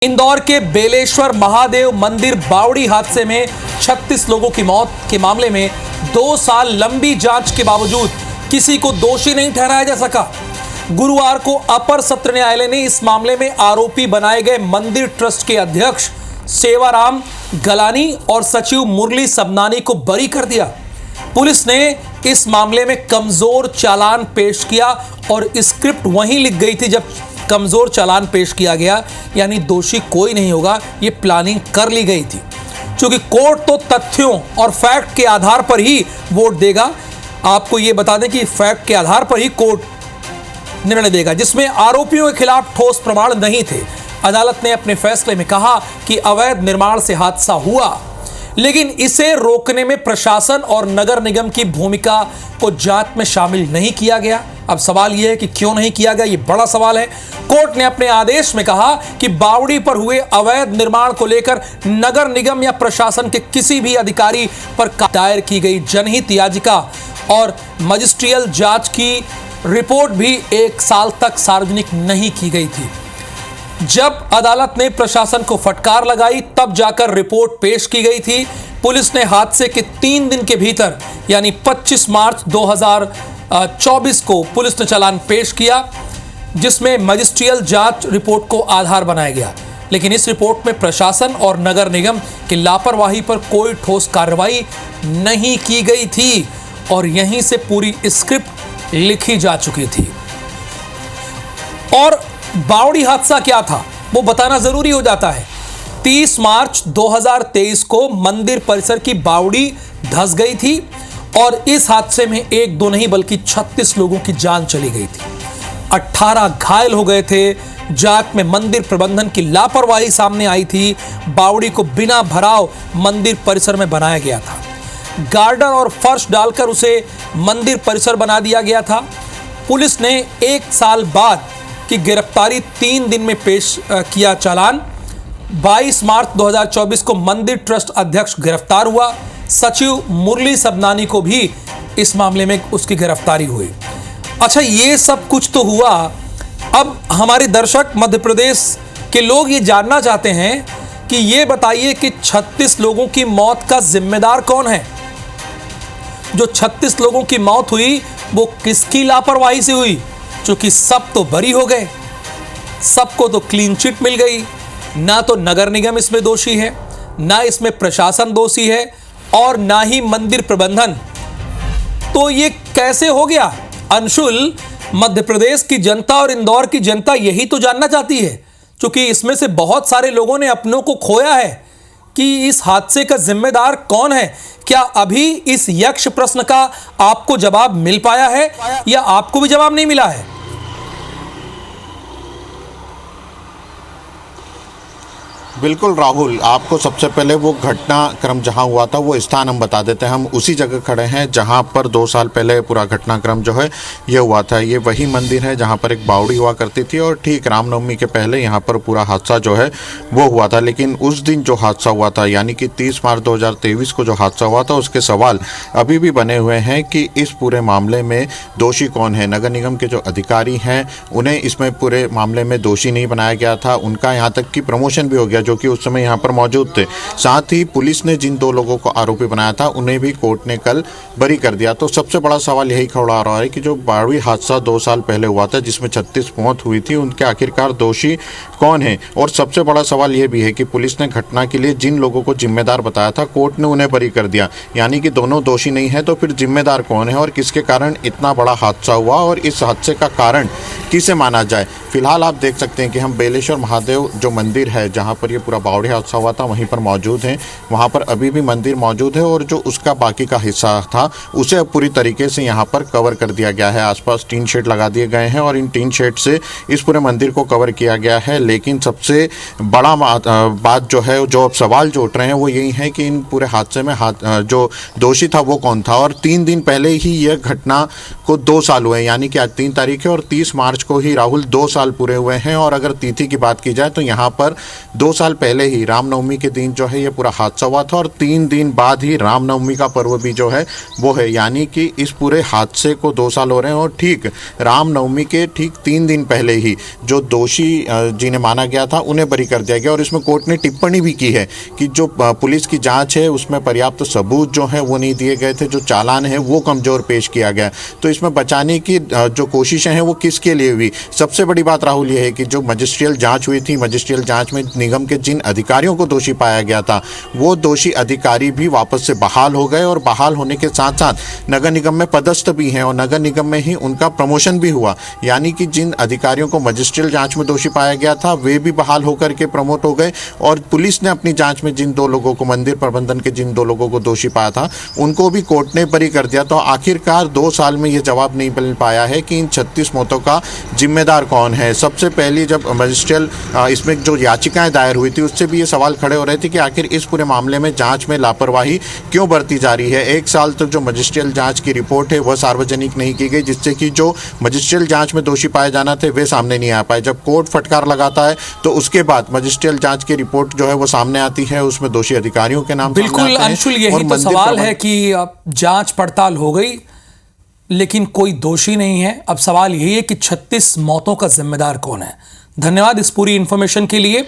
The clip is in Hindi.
इंदौर के बेलेश्वर महादेव मंदिर बावड़ी हादसे में 36 लोगों की मौत के मामले में 2 साल लंबी जांच के बावजूद किसी को दोषी नहीं ठहराया जा सका। गुरुवार को अपर सत्र न्यायालय ने इस मामले में आरोपी बनाए गए मंदिर ट्रस्ट के अध्यक्ष सेवाराम गलानी और सचिव मुरली सबनानी को बरी कर दिया। पुलिस ने इस मामले में कमजोर चालान पेश किया और स्क्रिप्ट वहीं लिख गई थी जब कमजोर चालान पेश किया गया, यानी दोषी कोई नहीं होगा, ये प्लानिंग कर ली गई थी। क्योंकि कोर्ट तो तथ्यों और फैक्ट के आधार पर ही वोट देगा। आपको ये बता दें कि फैक्ट के आधार पर ही कोर्ट निर्णय देगा, जिसमें आरोपियों के खिलाफ ठोस प्रमाण नहीं थे। अदालत ने अपने फैसले में कहा कि अवैध निर्माण से हादसा हुआ, लेकिन इसे रोकने में प्रशासन और नगर निगम की भूमिका को जांच में शामिल नहीं किया गया। अब सवाल यह है कि क्यों नहीं किया गया, ये बड़ा सवाल है। कोर्ट ने अपने आदेश में कहा कि बावड़ी पर हुए अवैध निर्माण को लेकर नगर निगम या प्रशासन के किसी भी अधिकारी पर दायर की गई जनहित याचिका और मजिस्ट्रियल जांच की रिपोर्ट भी 1 साल तक सार्वजनिक नहीं की गई थी। जब अदालत ने प्रशासन को फटकार लगाई तब जाकर रिपोर्ट पेश की गई थी। पुलिस ने हादसे के 3 दिन के भीतर यानी 25 मार्च 2024 को पुलिस ने चालान पेश किया, जिसमें मजिस्ट्रियल जांच रिपोर्ट को आधार बनाया गया। लेकिन इस रिपोर्ट में प्रशासन और नगर निगम की लापरवाही पर कोई ठोस कार्रवाई नहीं की गई थी और यहीं से पूरी स्क्रिप्ट लिखी जा चुकी थी। और बावड़ी हादसा क्या था वो बताना जरूरी हो जाता है। 30 मार्च 2023 को मंदिर परिसर की बावड़ी धंस गई थी और इस हादसे में 1-2 नहीं बल्कि 36 लोगों की जान चली गई थी। 18 घायल हो गए थे। जांच में मंदिर प्रबंधन की लापरवाही सामने आई थी। बावड़ी को बिना भराव मंदिर परिसर में बनाया गया था। गार्डर और फर्श डालकर उसे मंदिर परिसर बना दिया गया था। पुलिस ने 1 साल बाद की गिरफ्तारी 3 दिन में पेश किया चालान। 22 मार्च 2024 को मंदिर ट्रस्ट अध्यक्ष गिरफ्तार हुआ। सचिव मुरली सबनानी को भी इस मामले में उसकी गिरफ्तारी हुई। अच्छा, ये सब कुछ तो हुआ। अब हमारे दर्शक मध्य प्रदेश के लोग ये जानना चाहते हैं कि ये बताइए कि 36 लोगों की मौत का जिम्मेदार कौन है? जो 36 लोगों की मौत हुई वो किसकी लापरवाही से हुई? क्योंकि सब तो बरी हो गए, सबको तो क्लीन चिट मिल गई। ना तो नगर निगम इसमें दोषी है, ना इसमें प्रशासन दोषी है और ना ही मंदिर प्रबंधन। तो ये कैसे हो गया? अंशुल, मध्य प्रदेश की जनता और इंदौर की जनता यही तो जानना चाहती है, क्योंकि इसमें से बहुत सारे लोगों ने अपनों को खोया है कि इस हादसे का जिम्मेदार कौन है। क्या अभी इस यक्ष प्रश्न का आपको जवाब मिल पाया है या आपको भी जवाब नहीं मिला है? बिल्कुल राहुल, आपको सबसे पहले वो घटनाक्रम जहां हुआ था वो स्थान हम बता देते हैं। हम उसी जगह खड़े हैं जहां पर 2 साल पहले पूरा घटनाक्रम जो है ये हुआ था। ये वही मंदिर है जहां पर एक बावड़ी हुआ करती थी और ठीक रामनवमी के पहले यहां पर पूरा हादसा जो है वो हुआ था। लेकिन उस दिन जो हादसा हुआ था यानी कि 30 मार्च 2023 को जो हादसा हुआ था उसके सवाल अभी भी बने हुए हैं कि इस पूरे मामले में दोषी कौन है। नगर निगम के जो अधिकारी हैं उन्हें इसमें पूरे मामले में दोषी नहीं बनाया गया था। उनका यहाँ तक कि प्रमोशन भी हो गया जो कि उस समय यहाँ पर मौजूद थे। साथ ही पुलिस ने जिन 2 लोगों को आरोपी बनाया था उन्हें भी कोर्ट ने कल बरी कर दिया। तो सबसे बड़ा सवाल यही खड़ा आ रहा है कि जो बावड़ी हादसा 2 साल पहले हुआ था जिसमें 36 मौत हुई थी, उनके आखिरकार दोषी कौन है? और सबसे बड़ा सवाल यह भी है कि पुलिस ने घटना के लिए जिन लोगों को जिम्मेदार बताया था कोर्ट ने उन्हें बरी कर दिया, यानी कि दोनों दोषी नहीं है। तो फिर जिम्मेदार कौन है और किसके कारण इतना बड़ा हादसा हुआ और इस हादसे का कारण किसे माना जाए? फिलहाल आप देख सकते हैं कि हम बेलेश्वर महादेव जो मंदिर है जहाँ पर ये पूरा बावड़ी हादसा हुआ था वहीं पर मौजूद हैं। वहाँ पर अभी भी मंदिर मौजूद है और जो उसका बाकी का हिस्सा था उसे अब पूरी तरीके से यहाँ पर कवर कर दिया गया है। आसपास टीन शेड लगा दिए गए हैं और इन टीन शेड से इस पूरे मंदिर को कवर किया गया है। लेकिन सबसे बड़ा बात जो है, जो अब सवाल जो उठ रहे हैं वो यही है कि इन पूरे हादसे में जो दोषी था वो कौन था। और 3 दिन पहले ही यह घटना को 2 साल हुए, यानी कि आज 3 तारीख है और 30 मार्च को ही राहुल 2 साल पूरे हुए हैं। और अगर तिथि की बात की जाए तो यहाँ पर 2 साल पहले ही रामनवमी के दिन जो है ये पूरा हादसा हुआ था और 3 दिन बाद ही रामनवमी का पर्व भी जो है वो है, यानी कि इस पूरे हादसे को 2 साल हो रहे हैं और ठीक रामनवमी के ठीक 3 दिन पहले ही जो दोषी जिन्हें माना गया था उन्हें बरी कर दिया गया। और इसमें कोर्ट ने टिप्पणी भी की है कि जो पुलिस की जांच है उसमें पर्याप्त सबूत जो है वो नहीं दिए गए थे, जो चालान है वो कमजोर पेश किया गया। तो इसमें बचाने की जो कोशिशें हैं वो किसके लिए हुई? सबसे बड़ी बात राहुल ये है कि जो मजिस्ट्रियल जांच हुई थी, मजिस्ट्रियल जांच में निगम के जिन अधिकारियों को दोषी पाया गया था वो दोषी अधिकारी भी वापस से बहाल हो गए और बहाल होने के साथ साथ नगर निगम में पदस्थ भी हैं और नगर निगम में ही उनका प्रमोशन भी हुआ। यानी कि जिन अधिकारियों को मजिस्ट्रियल जांच में दोषी पाया गया था वे भी बहाल होकर के प्रमोट हो गए और पुलिस ने अपनी जांच में जिन 2 लोगों को, मंदिर प्रबंधन के जिन 2 लोगों को दोषी पाया था उनको भी कोर्ट ने बरी कर दिया। तो आखिरकार 2 साल में ये जवाब नहीं मिल पाया है कि इन 36 मौतों का जिम्मेदार कौन है। सबसे पहली जब मजिस्ट्रियल इसमें जो याचिकाएं दायर हुई थी उससे भी ये सवाल खड़े हो रहे थे कि आखिर इस पूरे मामले में जांच में लापरवाही क्यों बरती जा रही है। 1 साल तक जो मजिस्ट्रियल जांच की रिपोर्ट है वह सार्वजनिक नहीं की गई, जिससे कि जो मजिस्ट्रियल जांच में दोषी पाए जाना थे वे सामने नहीं आ पाए। जब कोर्ट फटकार लगाता है तो उसके बाद मजिस्ट्रियल जांच की रिपोर्ट जो है वो सामने आती है, उसमें दोषी अधिकारियों के नाम बिल्कुल अंशुल, यही तो सवाल है कि जांच पड़ताल हो गई लेकिन कोई दोषी नहीं है। अब सवाल यही है कि 36 मौतों का जिम्मेदार कौन है। धन्यवाद इस पूरी इंफॉर्मेशन के लिए।